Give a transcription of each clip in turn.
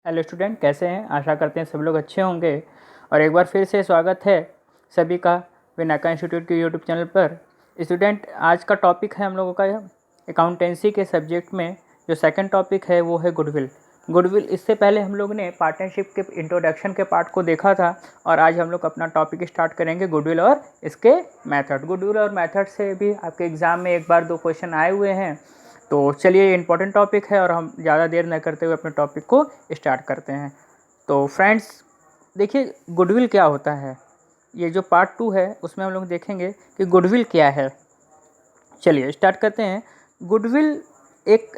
Hello student, कैसे हैं? आशा करते हैं सब लोग अच्छे होंगे। और एक बार फिर से स्वागत है सभी का विनायका इंस्टीट्यूट के यूट्यूब चैनल पर। स्टूडेंट, आज का टॉपिक है हम लोगों का अकाउंटेंसी के सब्जेक्ट में जो सेकंड टॉपिक है वो है गुडविल। इससे पहले हम लोग ने पार्टनरशिप के इंट्रोडक्शन के पार्ट को देखा था और आज हम लोग अपना टॉपिक स्टार्ट करेंगे गुडविल और इसके मेथड। गुडविल और मेथड से भी आपके एग्ज़ाम में एक बार दो क्वेश्चन आए हुए हैं। तो चलिए, ये इंपॉर्टेंट टॉपिक है और हम ज़्यादा देर न करते हुए अपने टॉपिक को स्टार्ट करते हैं। तो फ्रेंड्स, देखिए गुडविल क्या होता है। ये जो पार्ट 2 है उसमें हम लोग देखेंगे कि गुडविल क्या है। चलिए स्टार्ट करते हैं। गुडविल एक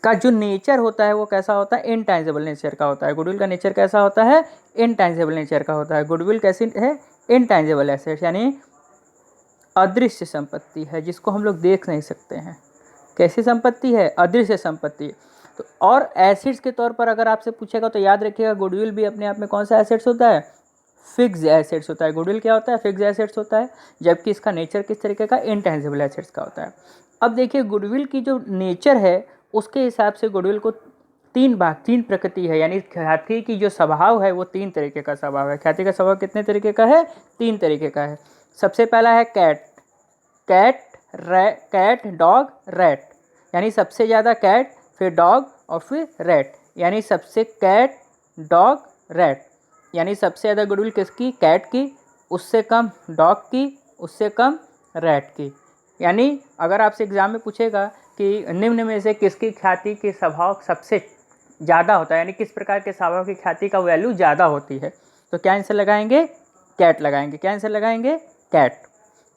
का जो नेचर होता है वो कैसा होता है? इनटैंजिबल नेचर का होता है। गुडविल का नेचर कैसा होता है? इनटैंजिबल नेचर का होता है। गुडविल कैसी है? इनटैंजिबल एसेट्स, यानी अदृश्य संपत्ति है जिसको हम लोग देख नहीं सकते हैं। कैसी संपत्ति है? अदृश्य संपत्ति। तो और एसेट्स के तौर पर अगर आपसे पूछेगा तो याद रखिएगा गुडविल भी अपने आप में कौन सा एसेट्स होता है? फिक्स्ड एसेट्स होता है। गुडविल क्या होता है? फिक्स्ड एसेट्स होता है, जबकि इसका नेचर किस तरीके का? इनटैंजिबल एसेट्स का होता है। अब देखिए गुडविल की जो नेचर है उसके हिसाब से गुडविल को तीन प्रकृति है, यानी ख्याति की जो स्वभाव है वो 3 तरीके का स्वभाव है। ख्याति का स्वभाव कितने तरीके का है? 3 तरीके का है। सबसे पहला है कैट डॉग रैट, यानी सबसे ज़्यादा कैट, फिर डॉग और फिर रैट, यानी सबसे कैट डॉग रैट, यानी सबसे ज़्यादा गुडविल किसकी? कैट की, उससे कम डॉग की, उससे कम रैट की। यानी अगर आपसे एग्जाम में पूछेगा कि निम्न में से किसकी ख्याति की स्वभाव सबसे ज़्यादा होता है, यानी किस प्रकार के स्वभाव की ख्याति का वैल्यू ज़्यादा होती है, तो क्या आंसर लगाएंगे? कैट लगाएंगे। क्या आंसर लगाएंगे?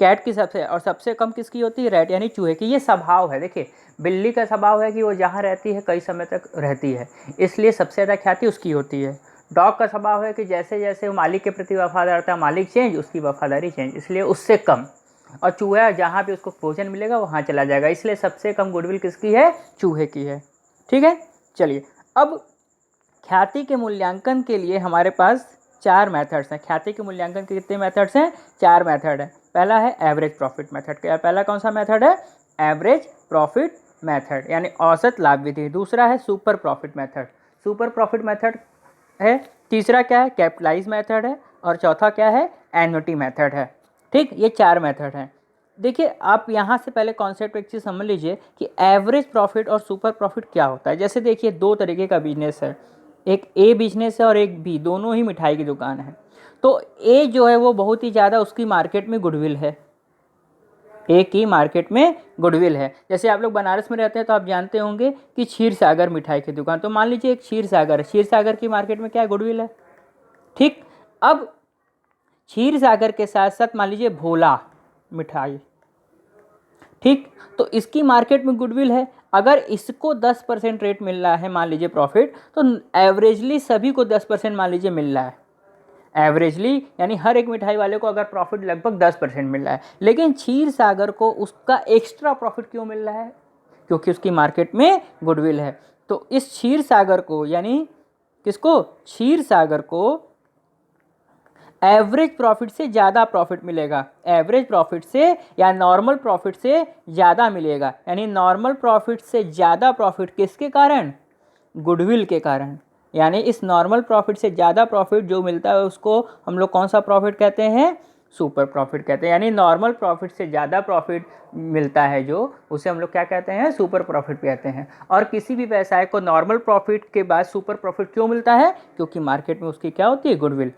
कैट की सबसे कम किसकी होती है? रैट, यानी चूहे की। ये स्वभाव है। देखिए बिल्ली का स्वभाव है कि वो जहाँ रहती है कई समय तक रहती है, इसलिए सबसे ज़्यादा ख्याति उसकी होती है। डॉग का स्वभाव है कि जैसे जैसे वो मालिक के प्रति वफादार रहता है, मालिक चेंज, उसकी वफादारी चेंज, इसलिए उससे कम। और चूहा जहाँ भी उसको भोजन मिलेगा वहाँ चला जाएगा, इसलिए सबसे कम गुडविल किसकी है? चूहे की है। ठीक है, चलिए अब ख्याति के मूल्यांकन के लिए हमारे पास 4 मेथड्स हैं। ख्याति के मूल्यांकन के कितने मेथड्स हैं? 4 मेथड हैं। पहला है एवरेज प्रॉफिट मेथड। क्या पहला कौन सा मेथड है? एवरेज प्रॉफिट मेथड, यानी औसत लाभ विधि। दूसरा है super profit method. Super profit method है। तीसरा क्या है? कैपिटलाइज मेथड है। और चौथा क्या है? एन्युटी मेथड है। ठीक, ये 4 मेथड हैं। देखिए आप यहाँ से पहले कॉन्सेप्ट एक चीज़ समझ लीजिए कि एवरेज प्रॉफिट और सुपर प्रॉफिट क्या होता है। जैसे देखिए 2 तरीके का बिजनेस है, एक ए बिजनेस है और एक बी, दोनों ही मिठाई की दुकान है। तो ए जो है वो बहुत ही ज़्यादा उसकी मार्केट में गुडविल है, ए की मार्केट में गुडविल है। जैसे आप लोग बनारस में रहते हैं तो आप जानते होंगे कि क्षीर सागर मिठाई की दुकान, तो मान लीजिए एक क्षीर सागर है, क्षीर सागर की मार्केट में क्या गुडविल है? ठीक, अब क्षीर सागर के साथ साथ मान लीजिए भोला मिठाई, ठीक, तो इसकी मार्केट में गुडविल है। अगर इसको 10% रेट मिल रहा है मान लीजिए प्रॉफिट, तो एवरेजली सभी को 10% मान लीजिए मिल रहा है। एवरेजली यानी हर एक मिठाई वाले को अगर प्रॉफिट लगभग 10% मिल रहा है, लेकिन क्षीर सागर को उसका एक्स्ट्रा प्रॉफिट क्यों मिल रहा है? क्योंकि उसकी मार्केट में गुडविल है। तो इस क्षीर सागर को, यानी किसको? क्षीर सागर को एवरेज प्रॉफिट से ज़्यादा प्रॉफिट मिलेगा, एवरेज प्रॉफिट से या नॉर्मल प्रॉफिट से ज़्यादा मिलेगा। यानी नॉर्मल प्रॉफिट से ज़्यादा प्रॉफिट किसके कारण? गुडविल के कारण। यानी इस नॉर्मल प्रॉफिट से ज़्यादा प्रॉफिट जो मिलता है उसको हम लोग कौन सा प्रॉफिट कहते हैं? सुपर प्रॉफिट कहते हैं। यानी नॉर्मल प्रॉफिट से ज़्यादा प्रॉफिट मिलता है जो, उसे हम लोग क्या कहते हैं? सुपर प्रॉफिट कहते हैं। और किसी भी व्यवसाय को नॉर्मल प्रॉफिट के बाद सुपर प्रॉफिट क्यों मिलता है? क्योंकि मार्केट में उसकी क्या होती है? गुडविल।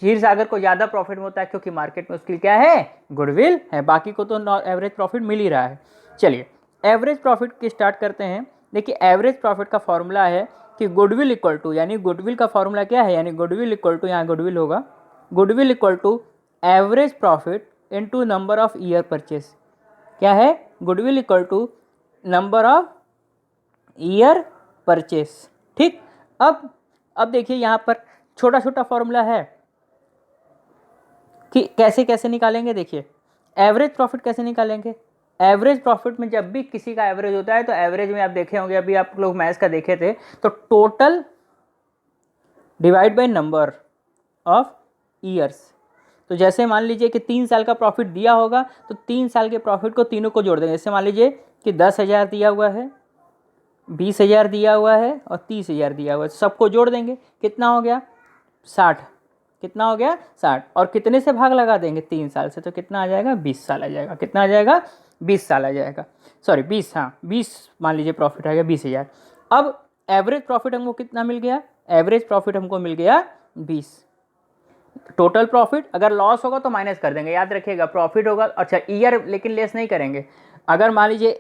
क्षीर सागर को ज़्यादा प्रॉफिट होता है क्योंकि मार्केट में उसकी क्या है? गुडविल है। बाकी को तो एवरेज प्रॉफिट मिल ही रहा है। चलिए एवरेज प्रॉफिट की स्टार्ट करते हैं। देखिए एवरेज प्रॉफिट का फॉर्मूला है कि गुडविल इक्वल टू, यानी गुडविल का फॉर्मूला क्या है? यानी गुडविल इक्वल टू, यहाँ गुडविल होगा, goodwill equal to average profit into number of year purchase. क्या है? Goodwill equal to number of year purchase. ठीक, अब देखिए यहाँ पर छोटा छोटा फॉर्मूला है कि कैसे कैसे निकालेंगे। देखिए एवरेज प्रॉफिट कैसे निकालेंगे? एवरेज प्रॉफिट में जब भी किसी का एवरेज होता है तो एवरेज में आप देखे होंगे, अभी आप लोग मैथ्स का देखे थे, तो total divide by number of years. तो जैसे मान लीजिए कि 3 साल का प्रॉफिट दिया होगा तो 3 साल के प्रॉफिट को तीनों को जोड़ देंगे। जैसे मान लीजिए कि 10,000 दिया हुआ है, 20,000 दिया हुआ है और 30,000 दिया हुआ है, सबको जोड़ देंगे, कितना हो गया 60। कितना हो गया 60, और कितने से भाग लगा देंगे 3 साल से, तो कितना आ जाएगा 20 साल आ जाएगा। कितना आ जाएगा 20 साल आ जाएगा, सॉरी 20, हाँ 20 मान लीजिए प्रॉफिट आ गया 20,000। अब एवरेज प्रॉफिट हमको कितना मिल गया, एवरेज प्रॉफिट हमको मिल गया 20। टोटल प्रॉफिट, अगर लॉस होगा तो माइनस कर देंगे, याद रखिएगा प्रॉफिट होगा, अच्छा ईयर लेकिन लेस नहीं करेंगे। अगर मान लीजिए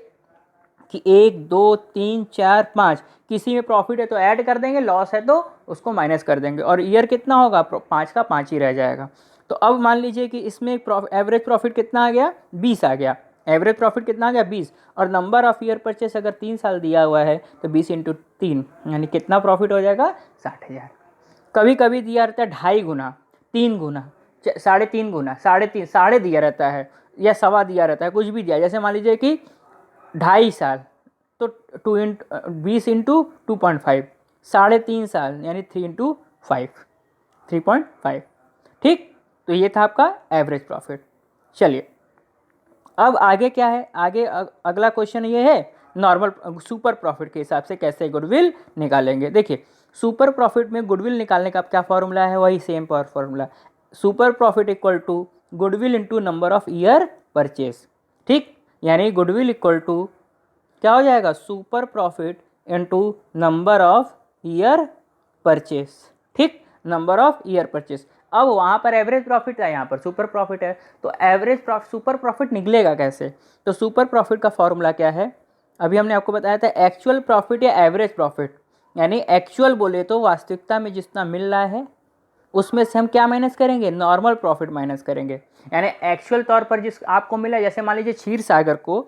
कि 1 2 3 4 5 किसी में प्रॉफिट है तो ऐड कर देंगे, लॉस है तो उसको माइनस कर देंगे, और ईयर कितना होगा 5 का 5 ही रह जाएगा। तो अब मान लीजिए कि इसमें एवरेज प्रॉफिट कितना आ गया 20 आ गया, एवरेज प्रॉफिट कितना आ गया 20, और नंबर ऑफ ईयर परचेस अगर 3 साल दिया हुआ है तो 20 × 3 यानी कितना प्रॉफिट हो जाएगा 60,000। कभी कभी दिया रहता है 2.5 गुना, 3 गुना, 3.5 गुना, 3.5 साढ़े दिया रहता है, या सवा दिया रहता है, कुछ भी दिया, जैसे मान लीजिए कि 2.5 साल तो 20 × 2.5, 3.5 साल यानी 3 × 5, 3.5। ठीक, तो ये था आपका एवरेज प्रॉफिट। चलिए अब आगे क्या है, आगे अगला क्वेश्चन ये है नॉर्मल सुपर प्रॉफिट के हिसाब से कैसे गुडविल निकालेंगे। देखिए सुपर प्रॉफिट में गुडविल निकालने का क्या फॉर्मूला है, वही same formula, super profit equal to goodwill into number of year purchase. ठीक, यानी गुडविल इक्वल टू क्या हो जाएगा, super profit into number of year purchase. ठीक, नंबर ऑफ ईयर परचेस। अब वहाँ पर एवरेज प्रॉफिट है, यहाँ पर सुपर प्रॉफिट है, तो सुपर प्रॉफिट निकलेगा कैसे, तो सुपर प्रॉफिट का फॉर्मूला क्या है, अभी हमने आपको बताया था एक्चुअल प्रॉफिट या एवरेज प्रॉफिट, यानी एक्चुअल बोले तो वास्तविकता में जितना मिल रहा है उसमें से हम क्या माइनस करेंगे, नॉर्मल प्रॉफिट माइनस करेंगे। यानी एक्चुअल तौर पर जिस आपको मिला, जैसे मान लीजिए क्षीर सागर को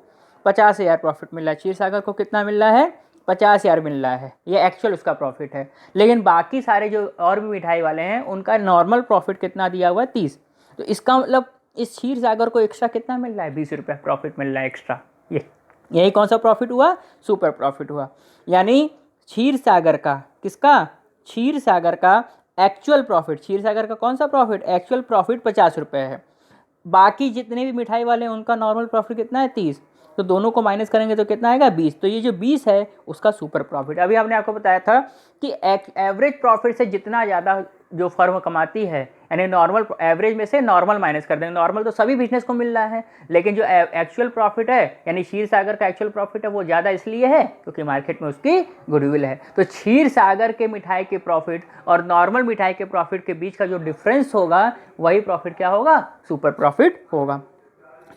50,000 प्रॉफिट मिल रहा है, क्षीर सागर को कितना मिल रहा है 50,000 मिल रहा है, ये एक्चुअल उसका प्रॉफिट है। लेकिन बाकी सारे जो और भी मिठाई वाले हैं उनका नॉर्मल प्रॉफिट कितना दिया हुआ है 30, तो इसका मतलब इस क्षीर सागर को एक्स्ट्रा कितना मिल रहा है 20 रुपये प्रॉफिट मिल रहा है एक्स्ट्रा। यही कौन सा प्रॉफिट हुआ, सुपर प्रॉफिट हुआ। यानी क्षीर सागर का, किसका, क्षीर सागर का एक्चुअल प्रॉफिट, क्षीर सागर का कौन सा प्रॉफिट, एक्चुअल प्रॉफिट 50 रुपये है, बाकी जितने भी मिठाई वाले हैं उनका नॉर्मल प्रॉफिट कितना है 30, तो दोनों को माइनस करेंगे तो कितना आएगा 20, तो ये जो 20 है उसका सुपर प्रॉफिट। अभी हमने आपको बताया था कि एवरेज प्रॉफिट से जितना ज़्यादा जो फर्म कमाती है, यानी नॉर्मल एवरेज में से नॉर्मल माइनस कर देंगे, नॉर्मल तो सभी बिजनेस को मिल रहा है, लेकिन जो एक्चुअल प्रॉफिट है यानी क्षीर सागर का एक्चुअल प्रॉफिट है वो ज़्यादा इसलिए है क्योंकि मार्केट में उसकी गुडविल है। तो क्षीर सागर के मिठाई के प्रॉफिट और नॉर्मल मिठाई के प्रॉफिट के बीच का जो डिफरेंस होगा वही प्रॉफिट क्या होगा, सुपर प्रॉफिट होगा।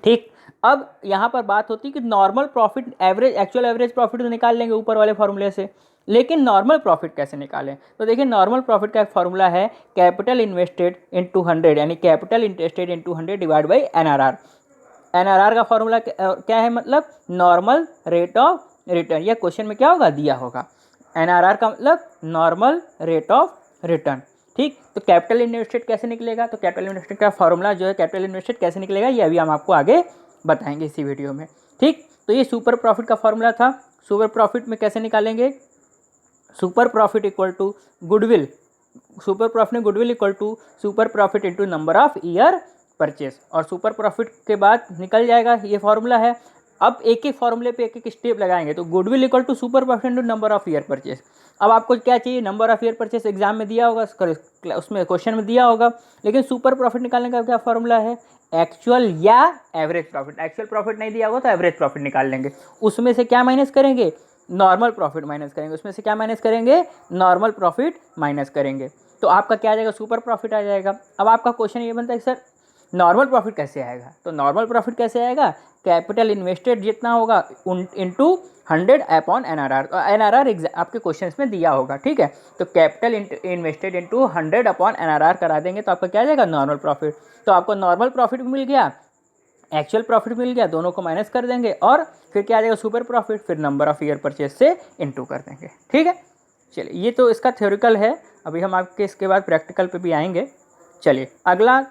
ठीक, अब यहाँ पर बात होती है कि normal profit average actual average profit तो निकाल लेंगे ऊपर वाले फॉर्मूले से, लेकिन नॉर्मल प्रॉफिट कैसे निकालें, तो देखिए नॉर्मल प्रॉफिट का एक फॉर्मूला है कैपिटल इन्वेस्टेड इंटू 100, यानी capital invested into 100 divide by NRR। NRR का फॉर्मूला क्या है, मतलब नॉर्मल रेट ऑफ रिटर्न, यह क्वेश्चन में क्या होगा दिया होगा, NRR का मतलब नॉर्मल रेट ऑफ रिटर्न। ठीक, तो कैपिटल इन्वेस्टेड कैसे निकलेगा, तो कैपिटल इन्वेस्टेड का फॉर्मूला जो है कैपिटल इन्वेस्टेड कैसे निकलेगा ये अभी हम आपको आगे बताएंगे इसी वीडियो में। ठीक, तो ये सुपर प्रॉफिट का फॉर्मूला था। सुपर प्रॉफिट में कैसे निकालेंगे, super profit equal to goodwill, super profit में goodwill equal to super profit into number of year purchase, और सुपर प्रॉफिट के बाद निकल जाएगा, ये फॉर्मूला है। अब एक एक फॉर्मूले पे एक एक स्टेप लगाएंगे, तो goodwill equal to super profit into number of year purchase. अब आपको क्या चाहिए, number of year purchase exam में दिया होगा, उसमें क्वेश्चन में दिया होगा, लेकिन सुपर प्रॉफिट निकालने का क्या फॉर्मूला है, एक्चुअल या एवरेज प्रॉफिट। एक्चुअल प्रॉफिट नहीं दिया होगा तो एवरेज प्रॉफिट निकाल लेंगे, उसमें से क्या माइनस करेंगे, नॉर्मल प्रॉफिट माइनस करेंगे, उसमें से क्या माइनस करेंगे, नॉर्मल प्रॉफिट माइनस करेंगे, तो आपका क्या आ जाएगा, सुपर प्रॉफिट आ जाएगा। अब आपका क्वेश्चन ये बनता है सर नॉर्मल प्रॉफिट कैसे आएगा, तो नॉर्मल प्रॉफिट कैसे आएगा, कैपिटल इन्वेस्टेड जितना होगा इंटू 100 अपॉन NRR, तो NRR आपके क्वेश्चन में दिया होगा। ठीक है, तो capital invested into 100 upon NRR करा देंगे तो आपका क्या आ जाएगा, नॉर्मल प्रॉफिट। तो आपको नॉर्मल प्रॉफिट मिल गया, एक्चुअल प्रॉफिट मिल गया, दोनों को माइनस कर देंगे, और फिर क्या आ जाएगा सुपर प्रॉफिट, फिर नंबर ऑफ ईयर परचेस से इंटू कर देंगे। ठीक है, चलिए ये तो इसका थ्योरिकल है, अभी हम आपके इसके बाद प्रैक्टिकल पे भी आएंगे। चलिए अगला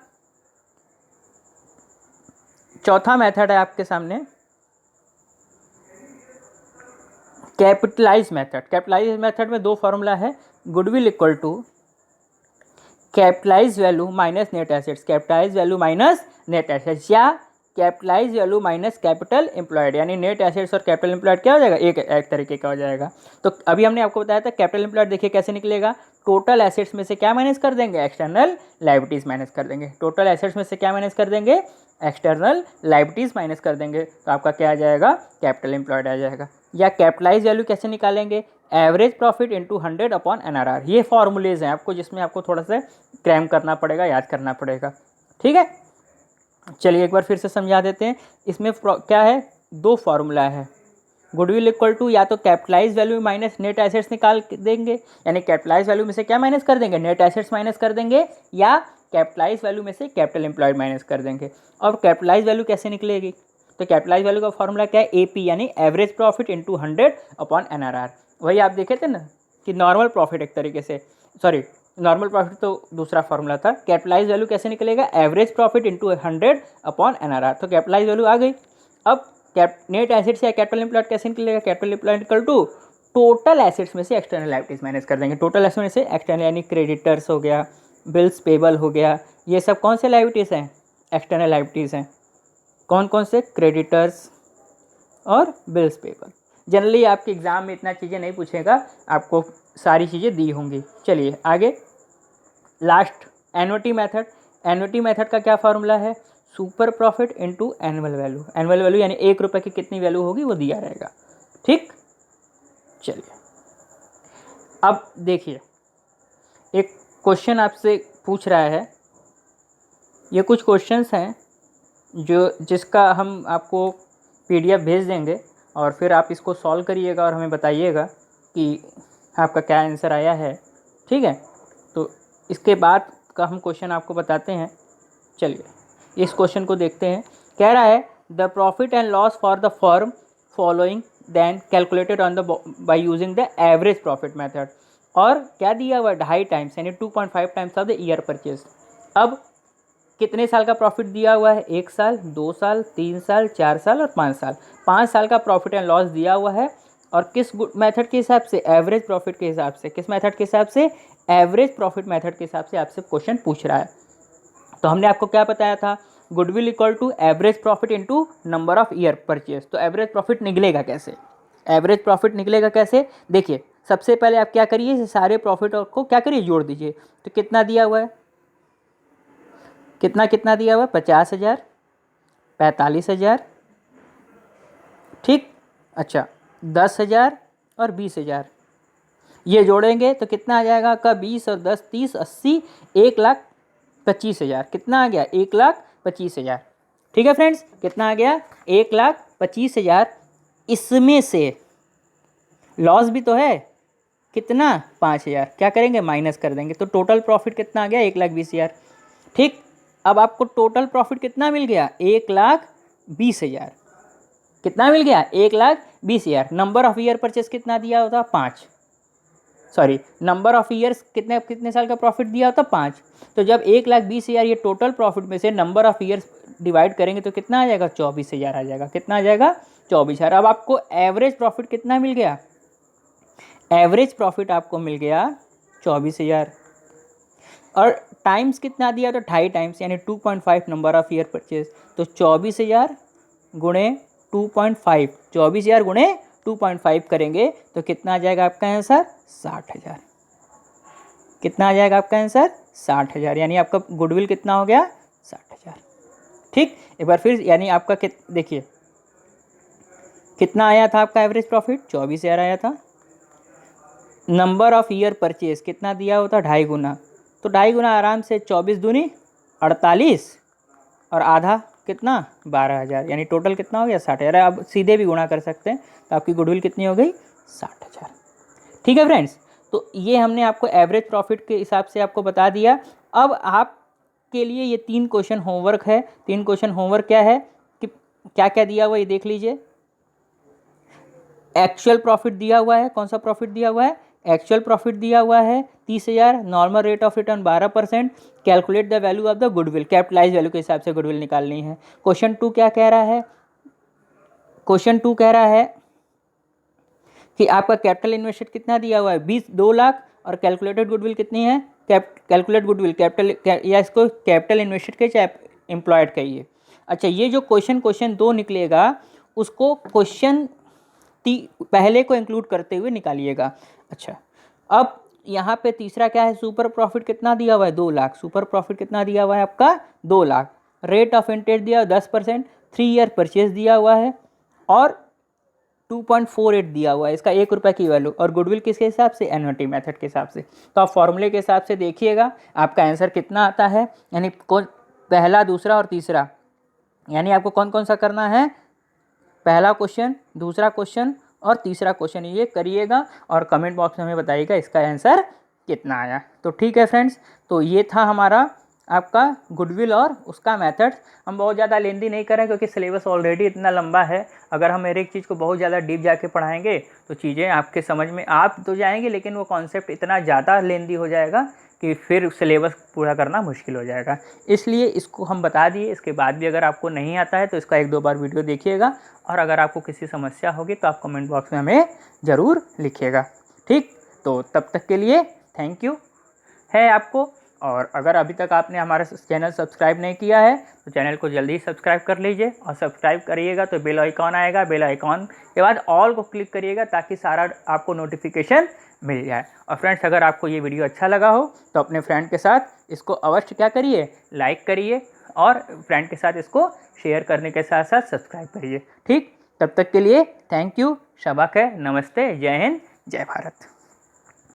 चौथा मेथड है आपके सामने कैपिटलाइज मेथड। कैपिटलाइज मेथड में दो फॉर्मूला है, goodwill equal to capitalize value minus net assets, capitalize value minus net assets, या capitalize value minus capital employed, यानी नेट एसेट्स और कैपिटल एम्प्लॉयड क्या हो जाएगा, एक तरीके का हो जाएगा। तो अभी हमने आपको बताया था कैपिटल एम्प्लॉयड, देखिए कैसे निकलेगा, टोटल एसेट्स में से क्या माइनस कर देंगे, एक्सटर्नल लायबिलिटीज माइनस कर देंगे। टोटल एसेट्स में से क्या माइनस कर देंगे, एक्सटर्नल लायबिलिटीज माइनस कर देंगे, तो आपका क्या आ जाएगा, कैपिटल एम्प्लॉयड आ जाएगा। या कैपिटलाइज वैल्यू कैसे निकालेंगे, average profit into 100 upon NRR। ये फॉर्मूलेज हैं आपको, जिसमें आपको थोड़ा सा क्रैम करना पड़ेगा, याद करना पड़ेगा, ठीक है। चलिए एक बार फिर से समझा देते हैं। इसमें क्या है, दो फार्मूला है। गुडविल इक्वल टू या तो capitalise value minus net assets निकाल देंगे, यानी कैपिटलाइज वैल्यू में से क्या माइनस कर देंगे, नेट एसेट्स माइनस कर देंगे, या कैपिटलाइज वैल्यू में से कैपिटल एम्प्लॉयड माइनस कर देंगे। और कैपिटलाइज वैल्यू कैसे निकलेगी, तो कैपिटलाइज वैल्यू का फॉर्मूला क्या है, AP यानी average profit into 100 upon NRR। वही आप देखे थे ना कि नॉर्मल प्रॉफिट एक तरीके से, सॉरी नॉर्मल प्रॉफिट तो दूसरा फॉर्मूला था। कैपिटलाइज वैल्यू कैसे निकलेगा, average profit into 100 upon NRR। तो कैपिटलाइज वैल्यू आ गई। अब नेट एसेट्स या कैपिटल एम्प्लॉयड कैसे निकलेगा, capital employed equal to total assets में से एक्सटर्नल लायबिलिटीज माइनस कर देंगे। टोटल एसेट्स में से एक्सटर्नल यानी क्रेडिटर्स हो गया, बिल्स पेबल हो गया, ये सब कौन से लायबिलिटीज हैं, एक्सटर्नल लायबिलिटीज हैं। कौन कौन से, क्रेडिटर्स और बिल्स पेबल। जनरली आपके एग्जाम में इतना चीज़ें नहीं पूछेगा, आपको सारी चीज़ें दी होंगी। चलिए आगे, last annuity method. Annuity method का क्या फॉर्मूला है, super profit into annual value. Annual value यानी 1 रुपये की कितनी वैल्यू होगी वो दिया रहेगा, ठीक। चलिए अब देखिए, एक क्वेश्चन आपसे पूछ रहा है, ये कुछ क्वेश्चंस हैं जिसका हम आपको PDF भेज देंगे, और फिर आप इसको सॉल्व करिएगा और हमें बताइएगा कि आपका क्या आंसर आया है, ठीक है। तो इसके बाद का हम क्वेश्चन आपको बताते हैं। चलिए इस क्वेश्चन को देखते हैं। कह रहा है the profit and loss for the firm following then calculated on the by using the average profit method. और क्या दिया हुआ, 2.5 टाइम्स यानी 2.5 times of the year purchase. अब कितने साल का प्रॉफिट दिया हुआ है, 1 साल, 2 साल, 3 साल, 4 साल और 5 साल। 5 साल का प्रॉफिट एंड लॉस दिया हुआ है, और किस मेथड के हिसाब से, एवरेज प्रॉफिट के हिसाब से। किस मेथड के हिसाब से, एवरेज प्रॉफिट मेथड के हिसाब से आपसे क्वेश्चन पूछ रहा है। तो हमने आपको क्या बताया था, goodwill equal to average profit into number of year purchase. तो एवरेज प्रॉफिट निकलेगा कैसे, एवरेज प्रॉफिट निकलेगा कैसे, देखिए सबसे पहले आप क्या करिए, सारे प्रॉफिट को क्या करिए, जोड़ दीजिए। तो कितना दिया हुआ है, कितना कितना दिया हुआ है, 50,000, 45,000, ठीक। अच्छा 10,000 और 20,000, ये जोड़ेंगे तो कितना आ जाएगा आपका, 20 और 10 30 80, 1,25,000। कितना आ गया, 1,25,000, ठीक है फ्रेंड्स। कितना आ गया, 1,25,000। इसमें से लॉस भी तो है, कितना, 5,000, क्या करेंगे, माइनस कर देंगे। तो टोटल प्रॉफिट कितना आ गया, 1,20,000, ठीक। अब आपको टोटल प्रॉफिट कितना मिल गया, 1,20,000। कितना मिल गया, 1,20,000। नंबर ऑफ ईयर परचेस कितना दिया होता, 5, सॉरी नंबर ऑफ ईयर्स कितने कितने साल का प्रॉफिट दिया होता, 5। तो जब 1,20,000 ये टोटल प्रॉफिट में से नंबर ऑफ ईयर्स डिवाइड करेंगे तो कितना आ जाएगा, 24,000 आ जाएगा। कितना आ जाएगा, 24,000। अब आपको एवरेज प्रॉफिट कितना मिल गया, एवरेज प्रॉफिट आपको मिल गया 24,000, और टाइम्स कितना दिया, तो 2.5 टाइम्स यानी 2.5 नंबर ऑफ ईयर परचेज। तो 24,000 गुणे 2.5, 24,000 गुणे 2.5 करेंगे तो कितना आ जाएगा आपका आंसर, 60,000। कितना आ जाएगा आपका आंसर, 60,000। यानी आपका गुडविल कितना हो गया, 60,000, ठीक। एक बार फिर, यानी आपका देखिए कितना आया था आपका एवरेज प्रॉफिट, 24,000 आया था। नंबर ऑफ ईयर परचेज कितना दिया होता, 2.5 गुना। तो 2.5 गुना आराम से 24 दूनी 48, और आधा कितना, 12,000। यानी टोटल कितना हो गया, 60,000। आप सीधे भी गुणा कर सकते हैं, तो आपकी गुडविल कितनी हो गई, 60,000, ठीक है फ्रेंड्स। तो ये हमने आपको एवरेज प्रॉफिट के हिसाब से आपको बता दिया। अब आपके लिए ये 3 क्वेश्चन होमवर्क है। 3 क्वेश्चन होमवर्क क्या है कि क्या क्या दिया हुआ है, ये देख लीजिए। एक्चुअल प्रॉफिट दिया हुआ है, कौन सा प्रॉफिट दिया हुआ है, एक्चुअल प्रॉफिट दिया हुआ है 30,000, normal rate of return 12%, calculate the value of the goodwill, capitalise value के हिसाब से गुडविल निकालनी है। क्वेश्चन 2 क्या कह रहा है, क्वेश्चन 2 कह रहा है कि आपका कैपिटल इन्वेस्टेड कितना दिया हुआ है, 2 लाख, और कैलकुलेटेड गुडविल कितनी है, कैलकुलेट गुडविल कैपिटल, या इसको कैपिटल इन्वेस्टेड कहिए चाहे एम्प्लॉयड कहिए। अच्छा, ये जो क्वेश्चन 2 निकलेगा उसको क्वेश्चन पहले को इंक्लूड करते हुए निकालिएगा। अच्छा, अब यहाँ पे तीसरा क्या है, सुपर प्रॉफिट कितना दिया हुआ है, 2 लाख। सुपर प्रॉफिट कितना दिया हुआ है आपका, 2 लाख। रेट ऑफ इंटरेस्ट दिया 10%, 3 ईयर परचेज दिया हुआ है और 2.48 दिया हुआ है, इसका 1 रुपये की वैल्यू। और गुडविल किसके हिसाब से, एन्युटी मेथड के हिसाब से। तो आप फॉर्मूले के हिसाब से देखिएगा आपका आंसर कितना आता है, यानी कौन पहला, दूसरा और तीसरा, यानी आपको कौन कौन सा करना है, पहला क्वेश्चन, दूसरा क्वेश्चन और तीसरा क्वेश्चन, ये करिएगा और कमेंट बॉक्स में हमें बताइएगा इसका आंसर कितना आया। तो ठीक है फ्रेंड्स, तो ये था हमारा आपका गुडविल और उसका मेथड। हम बहुत ज़्यादा लेंदी नहीं करें क्योंकि सिलेबस ऑलरेडी इतना लंबा है। अगर हम हर एक चीज़ को बहुत ज़्यादा डीप जाके पढ़ाएंगे तो चीज़ें आपके समझ में आप तो जाएंगे, लेकिन वो कॉन्सेप्ट इतना ज़्यादा लेंदी हो जाएगा कि फिर सिलेबस पूरा करना मुश्किल हो जाएगा। इसलिए इसको हम बता दिए। इसके बाद भी अगर आपको नहीं आता है तो इसका 1-2 बार वीडियो देखिएगा, और अगर आपको किसी समस्या होगी तो आप कमेंट बॉक्स में हमें ज़रूर लिखिएगा। ठीक, तो तब तक के लिए थैंक यू है आपको। और अगर अभी तक आपने हमारा चैनल सब्सक्राइब नहीं किया है तो चैनल को जल्दी सब्सक्राइब कर लीजिए, और सब्सक्राइब करिएगा तो बेल आइकॉन आएगा, बेल आइकॉन के बाद ऑल को क्लिक करिएगा ताकि सारा आपको नोटिफिकेशन मिल जाए। और फ्रेंड्स, अगर आपको ये वीडियो अच्छा लगा हो तो अपने फ्रेंड के साथ इसको अवश्य क्या करिए, लाइक करिए, और फ्रेंड के साथ इसको शेयर करने के साथ साथ सब्सक्राइब करिए। ठीक, तब तक के लिए थैंक यू, शबा खैर, नमस्ते, जय हिंद, जय भारत।